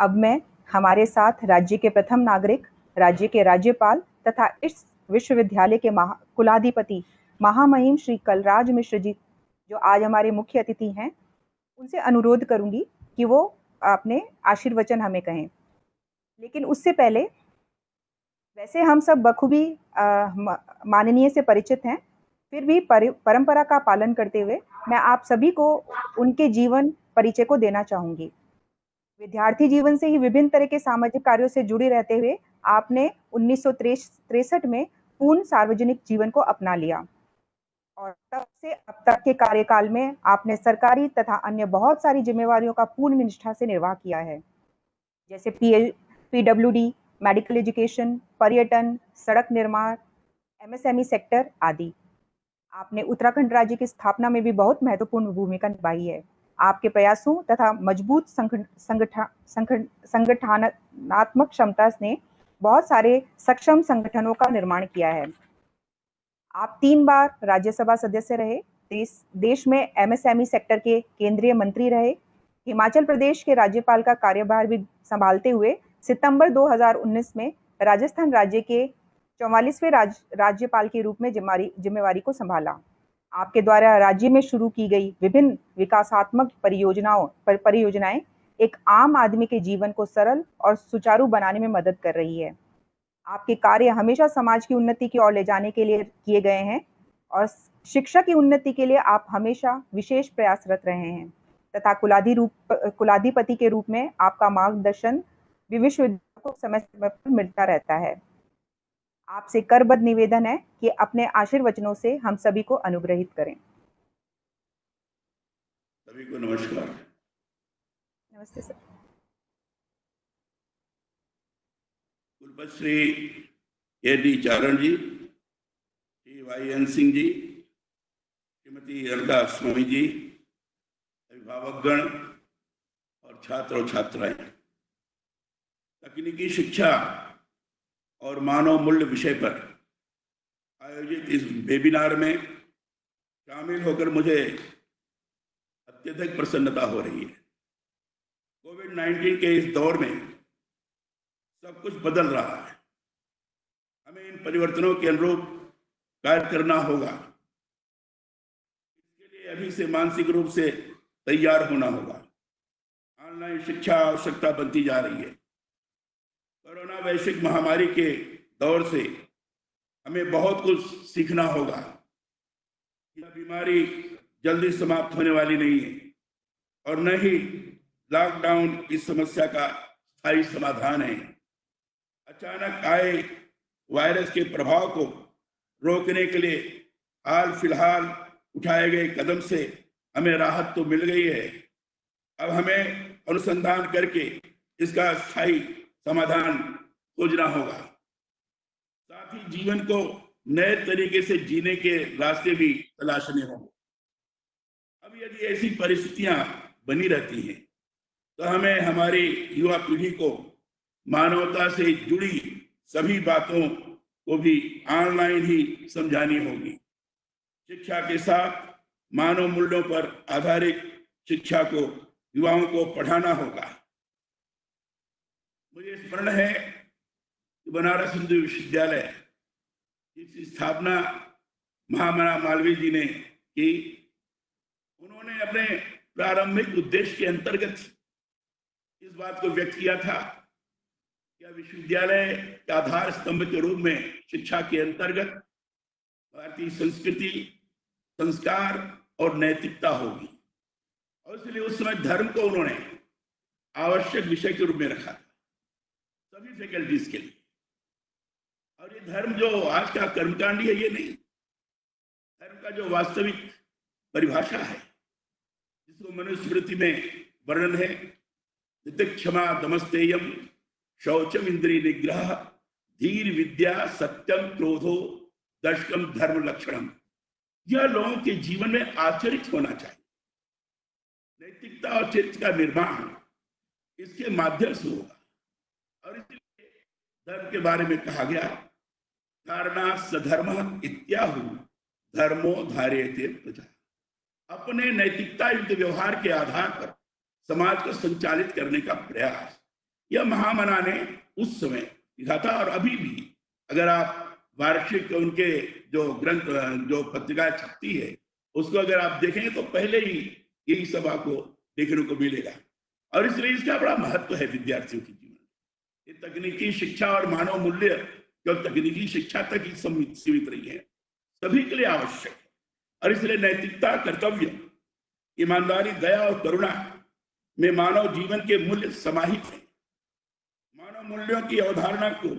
अब मैं हमारे साथ राज्य के प्रथम नागरिक, राज्य के राज्यपाल तथा इस विश्वविद्यालय के कुलाधिपति महामहिम श्री कलराज मिश्र जी, जो आज हमारे मुख्य अतिथि हैं, उनसे अनुरोध करूंगी कि वो अपने आशीर्वचन हमें कहें। लेकिन उससे पहले, वैसे हम सब बखूबी माननीय से परिचित हैं, फिर भी परंपरा का पालन करते हुए मैं आप सभी को उनके जीवन परिचय को देना चाहूंगी। विद्यार्थी जीवन से ही विभिन्न तरह के सामाजिक कार्यों से जुड़े रहते हुए आपने 1963 में पूर्ण सार्वजनिक जीवन को अपना लिया और तब से अब तक के कार्यकाल में आपने सरकारी तथा अन्य बहुत सारी जिम्मेवारियों का पूर्ण निष्ठा से निर्वाह किया है, जैसे PWD, मेडिकल एजुकेशन, पर्यटन, सड़क निर्माण, MSME सेक्टर आदि। आपने उत्तराखंड राज्य की स्थापना में भी बहुत महत्वपूर्ण भूमिका निभाई है। आपके प्रयासों तथा मजबूत संगठनात्मक क्षमता ने बहुत सारे सक्षम संगठनों का निर्माण किया है। आप 3 बार राज्यसभा सदस्य रहे, देश में MSME सेक्टर के केंद्रीय मंत्री रहे, हिमाचल प्रदेश के राज्यपाल का कार्यभार भी संभालते हुए सितंबर 2019 में राजस्थान राज्य के 44वें राज्यपाल के रूप में जिम्मेवारी को संभाला। आपके द्वारा राज्य में शुरू की गई विभिन्न विकासात्मक परियोजनाएं एक आम आदमी के जीवन को सरल और सुचारू बनाने में मदद कर रही है। आपके कार्य हमेशा समाज की उन्नति की ओर ले जाने के लिए किए गए हैं और शिक्षा की उन्नति के लिए आप हमेशा विशेष प्रयासरत रहे हैं तथा कुलाधिपति के रूप में आपका मार्गदर्शन विश्वविद्यालय को समय समय पर मिलता रहता है। आपसे करबद्ध निवेदन है कि अपने आशीर्वचनों से हम सभी को अनुग्रहित करें। सभी को नमस्कार। नमस्ते सर। कुलपति श्री A.D. चारण जी, श्री Y.N. सिंह जी, श्रीमती अरदा स्वामी जी, अभिभावकगण और छात्र और छात्राएं, तकनीकी शिक्षा और मानव मूल्य विषय पर आयोजित इस वेबिनार में शामिल होकर मुझे अत्यधिक प्रसन्नता हो रही है। कोविड-19 के इस दौर में सब कुछ बदल रहा है। हमें इन परिवर्तनों के अनुरूप कार्य करना होगा। इसके लिए अभी से मानसिक रूप से तैयार होना होगा। ऑनलाइन शिक्षा आवश्यकता बनती जा रही है। कोरोना वैश्विक महामारी के दौर से हमें बहुत कुछ सीखना होगा। यह बीमारी जल्दी समाप्त होने वाली नहीं है और न ही लॉकडाउन इस समस्या का स्थायी समाधान है। अचानक आए वायरस के प्रभाव को रोकने के लिए हाल फिलहाल उठाए गए कदम से हमें राहत तो मिल गई है। अब हमें अनुसंधान करके इसका स्थायी समाधान खोजना होगा। साथ ही जीवन को नए तरीके से जीने के रास्ते भी तलाशने होंगे। अब यदि ऐसी परिस्थितियां बनी रहती हैं तो हमें हमारी युवा पीढ़ी को मानवता से जुड़ी सभी बातों को भी ऑनलाइन ही समझानी होगी। शिक्षा के साथ मानव मूल्यों पर आधारित शिक्षा को युवाओं को पढ़ाना होगा। मुझे स्मरण है कि बनारस हिंदू विश्वविद्यालय जिसकी स्थापना महामना मालवीय जी ने की, उन्होंने अपने प्रारंभिक उद्देश्य के अंतर्गत इस बात को व्यक्त किया था कि विश्वविद्यालय के आधार स्तंभ के रूप में शिक्षा के अंतर्गत भारतीय संस्कृति, संस्कार और नैतिकता होगी। और इसलिए उस समय धर्म को उन्होंने आवश्यक विषय के रूप में रखा था सभी फैकल्टीज के लिए। और ये धर्म जो आज का कर्मकांडी है, ये नहीं, धर्म का जो वास्तविक परिभाषा है जिसको मनुस्मृति में वर्णन है, क्षमा दमस्तेयम शौचम इंद्रिय निग्रह धीर विद्या सत्यम क्रोधो दशकम धर्म लक्षणम। यह लोगों के जीवन में आचरित होना चाहिए। नैतिकता और चरित्र का निर्माण इसके माध्यम से होगा। और इसलिए धर्म के बारे में कहा गया, धारणा सधर्म इत्याहु धर्मो धार्यते प्रजा। अपने नैतिकता युक्त व्यवहार के आधार पर समाज को संचालित करने का प्रयास, यह महामना ने उस समय लिखा था। और अभी भी अगर आप वार्षिक उनके जो ग्रंथ, जो पत्रिका छपती है, उसको अगर आप देखेंगे तो पहले ही यही सब आपको देखने को मिलेगा। और इसलिए इसका बड़ा महत्व है विद्यार्थियों के जीवन में। ये तकनीकी शिक्षा और मानव मूल्य केवल तकनीकी शिक्षा तक ही सीमित रही है, सभी के लिए आवश्यक है। और इसलिए नैतिकता, कर्तव्य, ईमानदारी, दया और करुणा में मानव जीवन के मूल्य समाहित हैं। मानव मूल्यों की अवधारणा को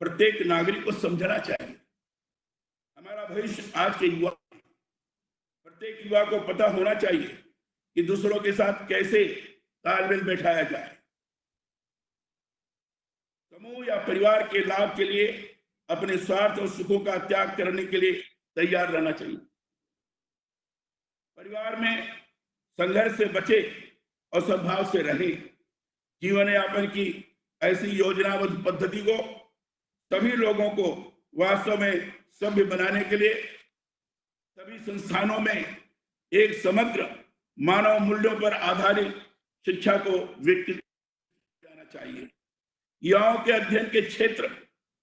प्रत्येक नागरिक को समझना चाहिए। हमारा भविष्य आज के युवा, प्रत्येक युवा को पता होना चाहिए कि दूसरों के साथ कैसे तालमेल बैठाया जाए। समूह या परिवार के लाभ के लिए अपने स्वार्थ और सुखों का त्याग करने के लिए तैयार रहना चाहिए। परिवार में संघर्ष से बचे और सद्भाव से रहे। जीवन यापन की ऐसी योजनाबद्ध पद्धति को सभी लोगों को वास्तव में सभ्य बनाने के लिए सभी संस्थानों में एक समग्र मानव मूल्यों पर आधारित शिक्षा को विकसित किया जाना चाहिए। युवाओं के अध्ययन के क्षेत्र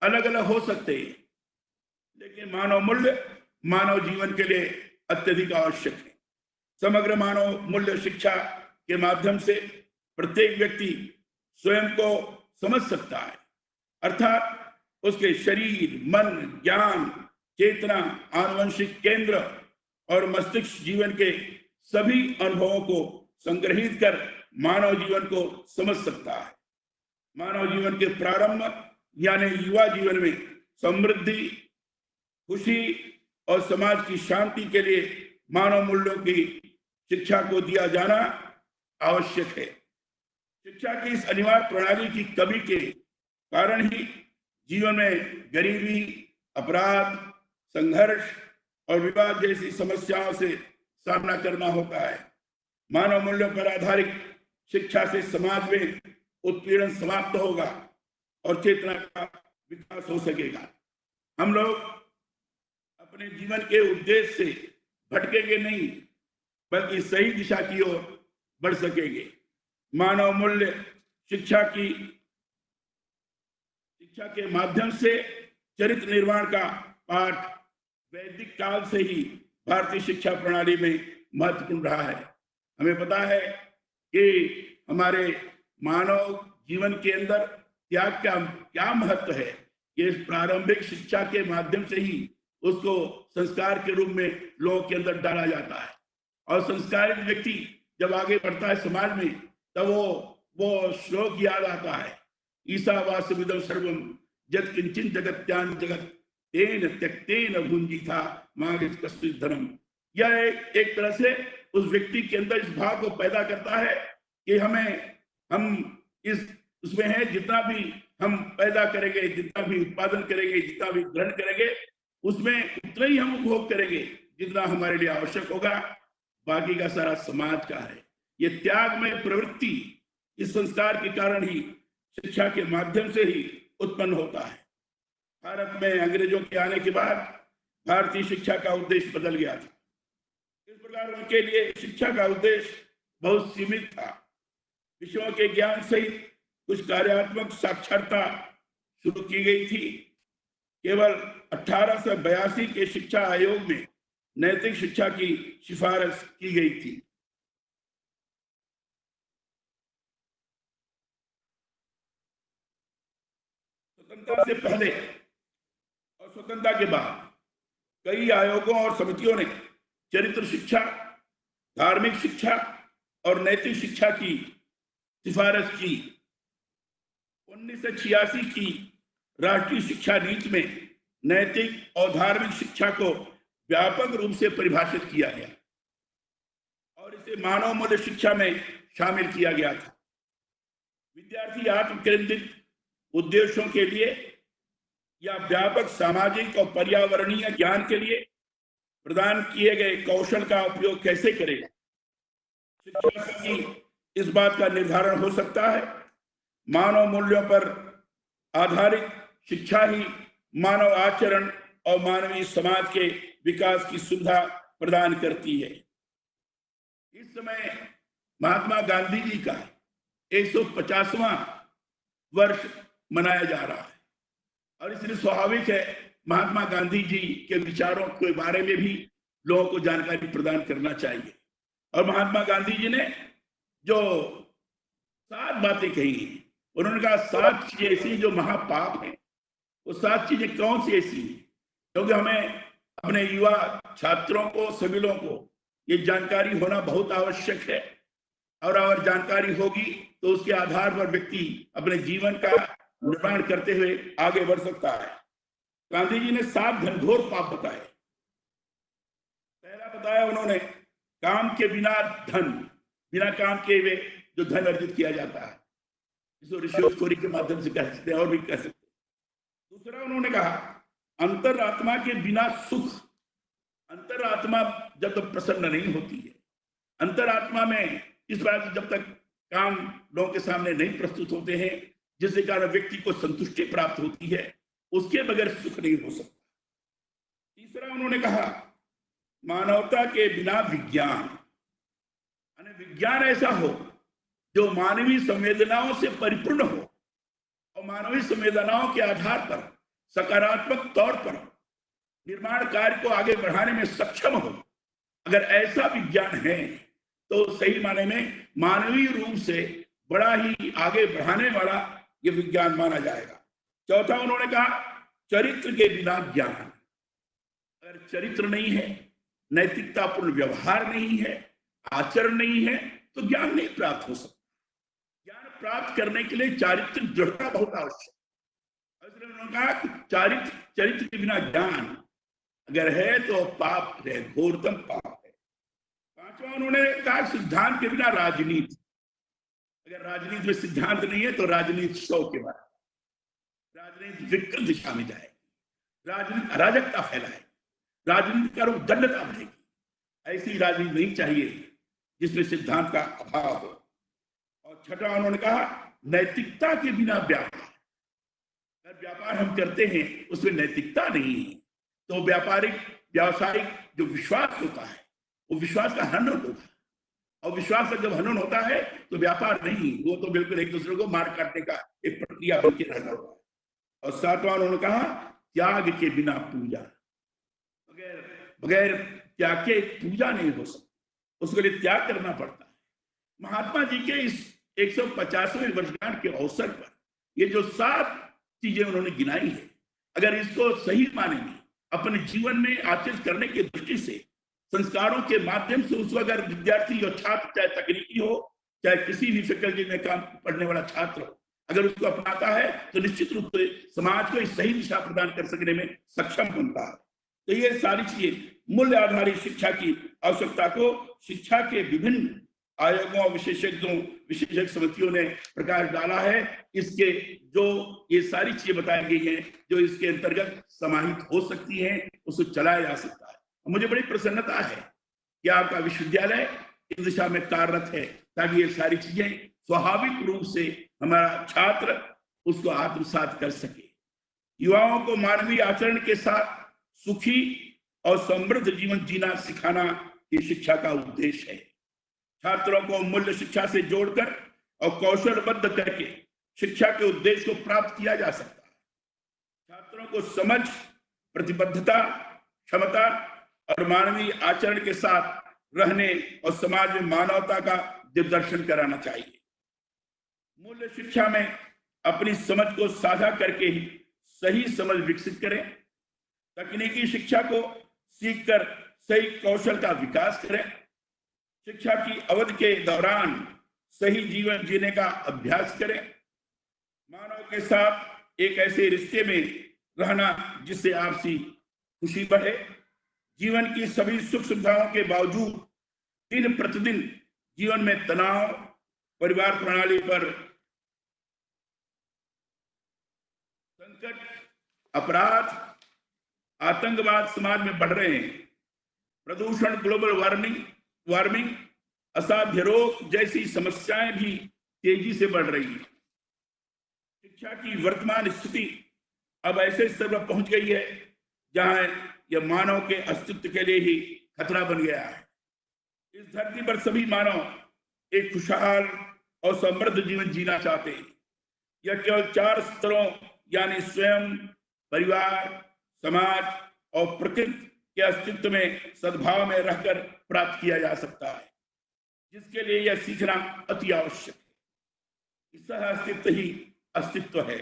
अलग अलग हो सकते हैं, लेकिन मानव मूल्य मानव जीवन के लिए अत्यधिक आवश्यक है। समग्र मानव मूल्य शिक्षा के माध्यम से प्रत्येक व्यक्ति स्वयं को समझ सकता है, अर्थात उसके शरीर, मन, ज्ञान, चेतना, आनुवंशिक केंद्र और मस्तिष्क जीवन के सभी अनुभवों को संग्रहित कर मानव जीवन को समझ सकता है। मानव जीवन के प्रारंभ यानी युवा जीवन में समृद्धि, खुशी और समाज की शांति के लिए मानव मूल्यों की शिक्षा को दिया जाना आवश्यक है। शिक्षा की इस अनिवार्य प्रणाली की कमी के कारण ही जीवन में गरीबी, अपराध, संघर्ष और विवाद जैसी समस्याओं से सामना करना होता है। मानव मूल्यों पर आधारित शिक्षा से समाज में उत्पीड़न समाप्त होगा और चेतना का विकास हो सकेगा। हम लोग अपने जीवन के उद्देश्य से भटकेंगे नहीं, बल्कि सही दिशा की ओर बढ़ सकेंगे। मानव मूल्य शिक्षा के माध्यम से चरित्र निर्माण का पाठ वैदिक काल से ही भारतीय शिक्षा प्रणाली में महत्वपूर्ण रहा है। हमें पता है कि हमारे मानव जीवन के अंदर त्याग का क्या महत्व है। कि इस प्रारंभिक शिक्षा के माध्यम से ही उसको संस्कार के रूप में लोगों के अंदर डाला जाता है। और संस्कारित व्यक्ति जब आगे बढ़ता है समाज में, तब वो श्लोक याद आता है, ईशावास्यमिदं सर्वं यत् किंचित जगत्यान जगत तेन त्यक्तेन भुंजीथा मागेश कश्चित् धनम। यह एक तरह से उस व्यक्ति के अंदर इस भाव को पैदा करता है कि हम इस उसमें है, जितना भी हम पैदा करेंगे, जितना भी उत्पादन करेंगे, जितना भी ग्रहण करेंगे, उसमें उतना ही हम उपभोग करेंगे जितना हमारे लिए आवश्यक होगा। बाकी का सारा समाज का है। ये त्याग में प्रवृत्ति इस संस्कार के कारण ही शिक्षा के माध्यम से ही उत्पन्न होता है। भारत में अंग्रेजों के आने के बाद भारतीय शिक्षा का उद्देश्य बदल गया था। इस प्रकार उनके लिए शिक्षा का उद्देश्य बहुत सीमित था। विषयों के ज्ञान सहित कुछ कार्यात्मक साक्षरता शुरू की गई थी। केवल 1882 के शिक्षा आयोग में नैतिक शिक्षा की सिफारिश की गई थी। स्वतंत्रता से पहले और स्वतंत्रता के बाद कई आयोगों और समितियों ने चरित्र शिक्षा, धार्मिक शिक्षा और नैतिक शिक्षा की सिफारिश की। 1986 की राष्ट्रीय शिक्षा नीति में नैतिक और धार्मिक शिक्षा को व्यापक रूप से परिभाषित किया गया और इसे मानव मूल्य शिक्षा में शामिल किया गया था। विद्यार्थी आत्म केंद्रित उद्देश्यों के लिए या व्यापक सामाजिक और पर्यावरणीय ज्ञान के लिए प्रदान किए गए कौशल का उपयोग कैसे करेगा, शिक्षा की इस बात का निर्धारण हो सकता है। मानव मूल्यों पर आधारित शिक्षा ही मानव आचरण और मानवीय समाज के विकास की सुविधा प्रदान करती है। इस समय महात्मा गांधी जी का 150वां वर्ष मनाया जा रहा है। और इसलिए स्वाभाविक है महात्मा गांधी जी के विचारों के बारे में भी लोगों को जानकारी प्रदान करना चाहिए। और महात्मा गांधी जी ने जो 7 बातें कही हैं, उन्होंने कहा 7 चीजें ऐसी जो महापाप है। वो 7 चीजें कौन सी ऐसी हैं? क्योंकि हमें अपने युवा छात्रों को, सभी लोगों को ये जानकारी होना बहुत आवश्यक है। और अगर जानकारी होगी तो उसके आधार पर व्यक्ति अपने जीवन का निर्माण करते हुए आगे बढ़ सकता है। गांधी जी ने 7 घनघोर पाप बताए। पहला बताया उन्होंने, काम के बिना धन, बिना काम के हुए जो धन अर्जित किया जाता है, इसको रिश्वतखोरी के माध्यम से कह सकते हैं और भी कह सकते हैं। दूसरा उन्होंने कहा, अंतरात्मा के बिना सुख। अंतरात्मा जब तक प्रसन्न नहीं होती है, अंतरात्मा में इस बात जब तक काम लोगों के सामने नहीं प्रस्तुत होते हैं जिसके कारण व्यक्ति को संतुष्टि प्राप्त होती है, उसके बगैर सुख नहीं हो सकता। तीसरा उन्होंने कहा, मानवता के बिना विज्ञान। विज्ञान ऐसा हो जो मानवीय संवेदनाओं से परिपूर्ण हो और मानवीय संवेदनाओं के आधार पर सकारात्मक तौर पर निर्माण कार्य को आगे बढ़ाने में सक्षम हो। अगर ऐसा विज्ञान है तो सही माने में मानवीय रूप से बड़ा ही आगे बढ़ाने वाला ये विज्ञान माना जाएगा। चौथा उन्होंने कहा, चरित्र के बिना ज्ञान। अगर चरित्र नहीं है, नैतिकतापूर्ण व्यवहार नहीं है, आचरण नहीं है, तो ज्ञान नहीं प्राप्त हो सकता। ज्ञान प्राप्त करने के लिए चारित्र दृढ़ता बहुत आवश्यक है। इसलिए उन्होंने कहा कि चरित्र के बिना ज्ञान अगर है तो पाप है, घोरतम पाप है। पांचवा उन्होंने कहा, सिद्धांत के बिना राजनीति। अगर राजनीति में सिद्धांत नहीं है तो राजनीति शव के बारे, राजनीति विकृत दिशा में जाएगी, राजनीति अराजकता फैलाएगी, राजनीति का रूप दंडता बढ़ेगी। ऐसी राजनीति नहीं चाहिए जिसमें सिद्धांत का अभाव हो। और छठा उन्होंने कहा, नैतिकता के बिना व्यापार। अगर व्यापार हम करते हैं उसमें नैतिकता नहीं है तो व्यावसायिक जो विश्वास होता है वो विश्वास का हनन होगा। और विश्वास का जब हनन होता है तो व्यापार नहीं, वो तो बिल्कुल एक दूसरे को मार काटने का एक प्रक्रिया बन के रहना होगा। और सातवां उन्होंने कहा, त्याग के बिना पूजा। बगैर त्याग के पूजा नहीं हो सकती, उसके लिए त्याग करना पड़ता है। महात्मा जी के इस 150वें वर्षगांठ के अवसर पर ये जो 7 चीजें उन्होंने गिनाई है, अगर इसको सही मानेंगे, अपने जीवन में आचरित करने की दृष्टि से, संस्कारों के माध्यम से, उस अगर विद्यार्थी और छात्र, चाहे तकनीकी हो चाहे किसी भी फैकल्टी में काम पढ़ने वाला छात्र हो, अगर उसको अपनाता है तो निश्चित रूप से समाज को एक सही दिशा प्रदान कर सकने में सक्षम बनता है। तो ये सारी चीजें मूल्य आधारित शिक्षा की आवश्यकता को शिक्षा के विभिन्न आयोगों, विशेषज्ञ समितियों ने प्रकाश डाला है। इसके जो ये सारी चीजें बताई गई हैं जो इसके अंतर्गत समाहित हो सकती हैं, उसको चलाया जा सकता है। मुझे बड़ी प्रसन्नता है कि आपका विश्वविद्यालय इस दिशा में कार्यरत है ताकि ये सारी चीजें स्वाभाविक रूप से हमारा छात्र उसको आत्मसात कर सके। युवाओं को मानवीय आचरण के साथ सुखी और समृद्ध जीवन जीना सिखाना ये शिक्षा का उद्देश्य है। छात्रों को मूल्य शिक्षा से जोड़कर और कौशलबद्ध करके शिक्षा के उद्देश्य को प्राप्त किया जा सकता है। छात्रों को समझ, प्रतिबद्धता, क्षमता और मानवीय आचरण के साथ रहने और समाज में मानवता का दिग्दर्शन कराना चाहिए। मूल्य शिक्षा में अपनी समझ को साझा करके ही सही समझ विकसित करें। तकनीकी शिक्षा को सीखकर सही कौशल का विकास करें। शिक्षा की अवधि के दौरान सही जीवन जीने का अभ्यास करें। मानव के साथ एक ऐसे रिश्ते में रहना जिससे आपसी खुशी बढ़े। जीवन की सभी सुख सुविधाओं के बावजूद दिन प्रतिदिन जीवन में तनाव, परिवार प्रणाली पर संकट, अपराध, आतंकवाद समाज में बढ़ रहे हैं। प्रदूषण, ग्लोबल वार्मिंग, असाध्य रोग जैसी समस्याएं भी तेजी से बढ़ रही हैं। शिक्षा की वर्तमान स्थिति अब ऐसे स्तर पर पहुंच गई है जहां यह मानव के अस्तित्व के लिए ही खतरा बन गया है। इस धरती पर सभी मानव एक खुशहाल और समृद्ध जीवन जीना चाहते हैं। यह केवल 4 स्तरों यानी स्वयं, परिवार, समाज और प्रकृति के अस्तित्व में सद्भाव में रहकर प्राप्त किया जा सकता है, जिसके लिए यह सीखना अति आवश्यक है। सह अस्तित्व ही अस्तित्व है।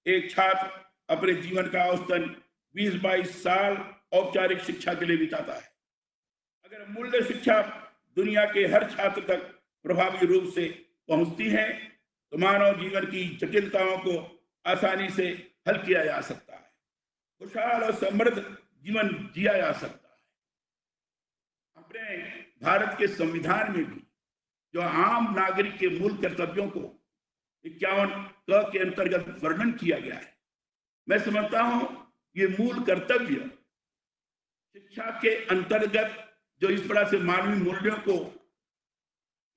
एक छात्र अपने जीवन का औसतन 20-22 साल औपचारिक शिक्षा के लिए बिताता है। अगर मूल्य शिक्षा दुनिया के हर छात्र तक प्रभावी रूप से पहुंचती है तो मानव जीवन की जटिलताओं को आसानी से हल किया जा सकता है, खुशहाल और समृद्ध जीवन जिया जा सकता है। अपने भारत के संविधान में भी जो आम नागरिक के मूल कर्तव्यों को 51 क के अंतर्गत वर्णन किया गया है, मैं समझता हूं ये मूल कर्तव्य शिक्षा के अंतर्गत जो इस प्रकार से मानवीय मूल्यों को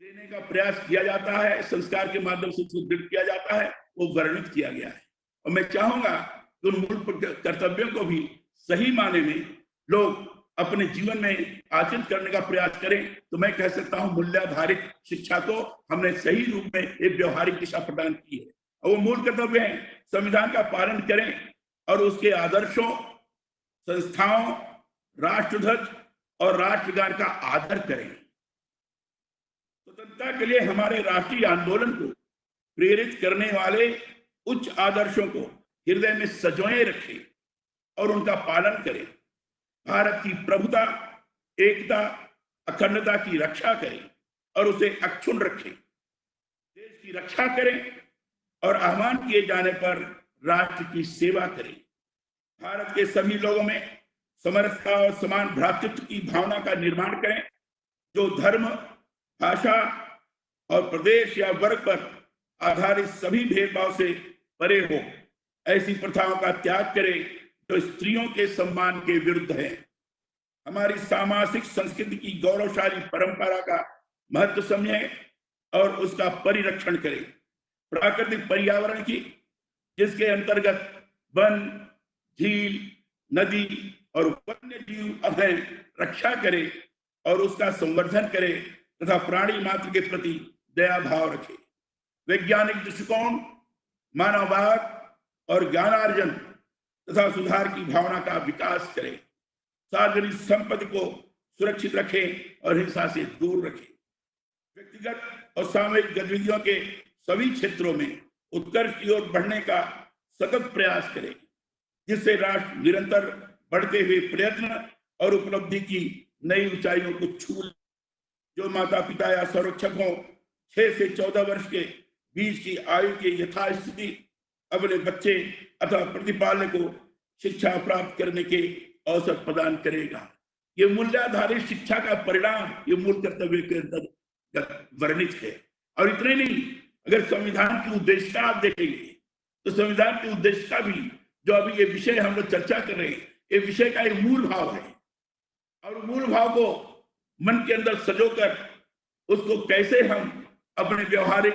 देने का प्रयास किया जाता है, संस्कार के माध्यम से सुदृढ़ किया जाता है, वो वर्णित किया गया है। और मैं चाहूंगा कि उन मूल कर्तव्यों को भी सही माने में लोग अपने जीवन में आचरण करने का प्रयास करें, तो मैं कह सकता हूं मूल्याधारित शिक्षा को हमने सही रूप में एक व्यवहारिक दिशा प्रदान की है। और वो मूल कर्तव्य है, संविधान का पालन करें और उसके आदर्शों, संस्थाओं, राष्ट्रध्वज और राष्ट्रगान का आदर करें। स्वतंत्रता के लिए हमारे राष्ट्रीय आंदोलन को प्रेरित करने वाले उच्च आदर्शों को हृदय में संजोए रखें और उनका पालन करें। भारत की प्रभुता, एकता, अखंडता की रक्षा करें और उसे अक्षुण्ण रखें। देश की रक्षा करें और आह्वान किए जाने पर राष्ट्र की सेवा करें। भारत के सभी लोगों में समरसता और समान भ्रातृत्व की भावना का निर्माण करें, जो धर्म, भाषा और प्रदेश या वर्ग पर आधारित सभी भेदभाव से परे हो। ऐसी प्रथाओं का त्याग करें जो स्त्रियों के सम्मान के विरुद्ध है। हमारी सामाजिक संस्कृति की गौरवशाली परंपरा का महत्व समझें और उसका परिरक्षण करें। प्राकृतिक पर्यावरण की, जिसके अंतर्गत वन, झील, नदी और वन्य जीव हैं, रक्षा करें और उसका संवर्धन करें तथा प्राणी मात्र के प्रति दया भाव रखें। वैज्ञानिक दृष्टिकोण, मानववाद और ज्ञानार्जन तथा सुधार की भावना का विकास करें। सार्वजनिक संपत्ति को सुरक्षित रखें और हिंसा से दूर रखें। व्यक्तिगत और सामूहिक गतिविधियों के सभी क्षेत्रों में उत्कर्ष की ओर बढ़ने का सतत प्रयास करें, जिससे राष्ट्र निरंतर बढ़ते हुए प्रयत्न और उपलब्धि की नई ऊंचाइयों को छू। जो माता पिता या संरक्षक हो 6 से 14 वर्ष के बीच की आयु के यथास्थिति अपने बच्चे अथवा प्रतिपालक को शिक्षा प्राप्त करने के अवसर प्रदान करेगा। ये मूल्याधारित शिक्षा का परिणाम ये मूल कर्तव्य के अंतर्गत वर्णित है। और इतने नहीं, अगर संविधान की उद्देश्य आप देखेंगे तो संविधान के उद्देश्य का भी जो अभी ये विषय हम लोग चर्चा कर रहे हैं, ये विषय का एक मूल भाव है। और मूल भाव को मन के अंदर सजोकर उसको कैसे हम अपने व्यवहारिक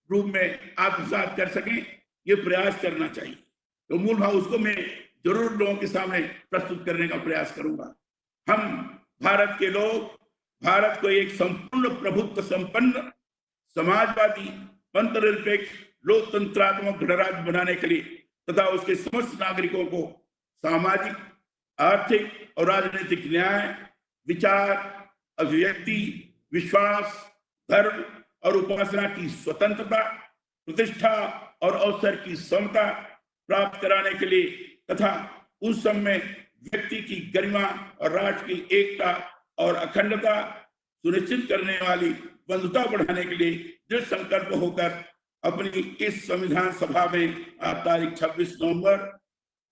रूप में आत्मसात कर सकें, ये प्रयास करना चाहिए। तो मूल भाव उसको मैं जरूर लोगों के सामने प्रस्तुत करने का प्रयास करूंगा। हम भारत के लोग भारत को एक संपूर्ण प्रभुत्व संपन्न समाजवादी पंथनिरपेक्ष लोकतंत्रात्मक गणराज्य बनाने के लिए तथा उसके समस्त नागरिकों को सामाजिक, आर्थिक और राजनीतिक न्याय, विचार, अभिव्यक्ति, विश्वास, धर्म और उपासना की स्वतंत्रता, प्रतिष्ठा और अवसर की समता प्राप्त कराने के लिए तथा उस समय व्यक्ति की गरिमा और राष्ट्र की एकता और अखंडता सुनिश्चित करने वाली बंधुता बढ़ाने के लिए दृढ़ संकल्प होकर अपनी इस संविधान सभा में तारीख 26 नवंबर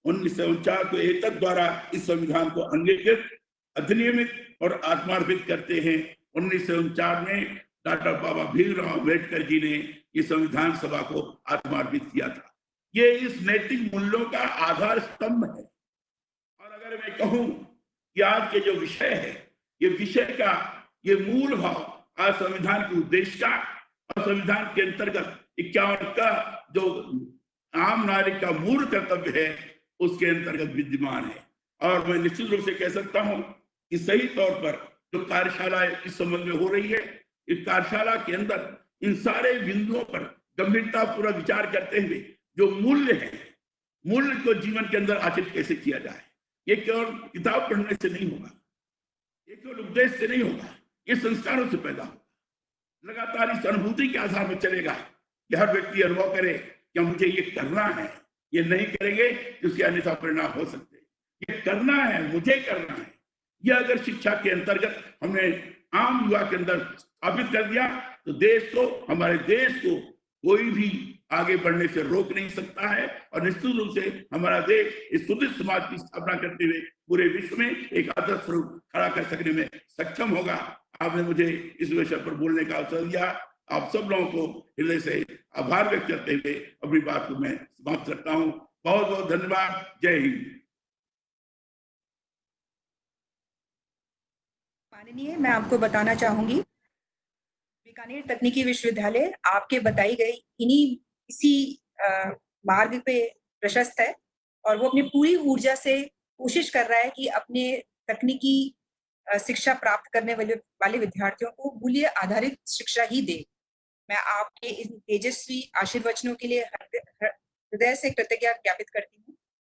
1949 को एकता द्वारा इस संविधान को अंगीकृत, अधिनियमित और आत्मार्पित करते हैं। 1949 में डॉक्टर बाबा भीमराव अम्बेडकर जी ने इस संविधान सभा को आत्मार्पित किया था। ये इस नैतिक मूल्यों का आधार स्तंभ है। और अगर मैं कहूं कि आज के जो विषय है, ये विषय का ये मूल भाव आज संविधान के उद्देश्य का और संविधान के अंतर्गत 51 का जो आम नागरिक का मूल कर्तव्य है उसके अंतर्गत विद्यमान है। और मैं निश्चित रूप से कह सकता हूं कि सही तौर पर जो कार्यशाला इस संबंध में हो रही है, इस कार्यशाला के अंदर इन सारे बिंदुओं पर गंभीरता पूर्वक विचार करते हुए जो मूल्य है, मूल्य को जीवन के अंदर आचरित कैसे किया जाए। ये केवल किताब पढ़ने से नहीं होगा, ये केवल उपदेश से नहीं होगा, ये संस्कारों से पैदा होगा। लगातार इस अनुभूति के आधार पर चलेगा कि हर व्यक्ति अनुभव करे कि मुझे ये करना है, ये नहीं करेंगे तो उसके अन्यथा परिणाम हो सकते हैं। ये करना है, मुझे करना है, यह अगर शिक्षा के अंतर्गत हमने आम युवा के अंदर स्थापित कर दिया तो देश को, हमारे देश को कोई भी आगे बढ़ने से रोक नहीं सकता है और निश्चित रूप से हमारा देश इस सुदृढ़ समाज की स्थापना करते हुए पूरे विश्व में एक आदर्श स्वरूप खड़ा कर सकने में सक्षम होगा। आपने मुझे इस विषय पर बोलने का अवसर दिया। आप सब लोगों को हृदय से आभार व्यक्त करते हुए अपनी बात को मैं समाप्त करता हूँ। बहुत बहुत धन्यवाद। जय हिंद। माननीय, मैं आपको बताना चाहूंगी, बीकानेर तकनीकी विश्वविद्यालय आपके बताई गई इसी मार्ग पे प्रशस्त है और वो अपनी पूरी ऊर्जा से कोशिश कर रहा है कि अपने तकनीकी शिक्षा प्राप्त करने वाले विद्यार्थियों को मूल्य आधारित शिक्षा ही दे। मैं आपके इन तेजस्वी आशीर्वचनों के लिए हृदय से कृतज्ञता ज्ञापित करती हूँ।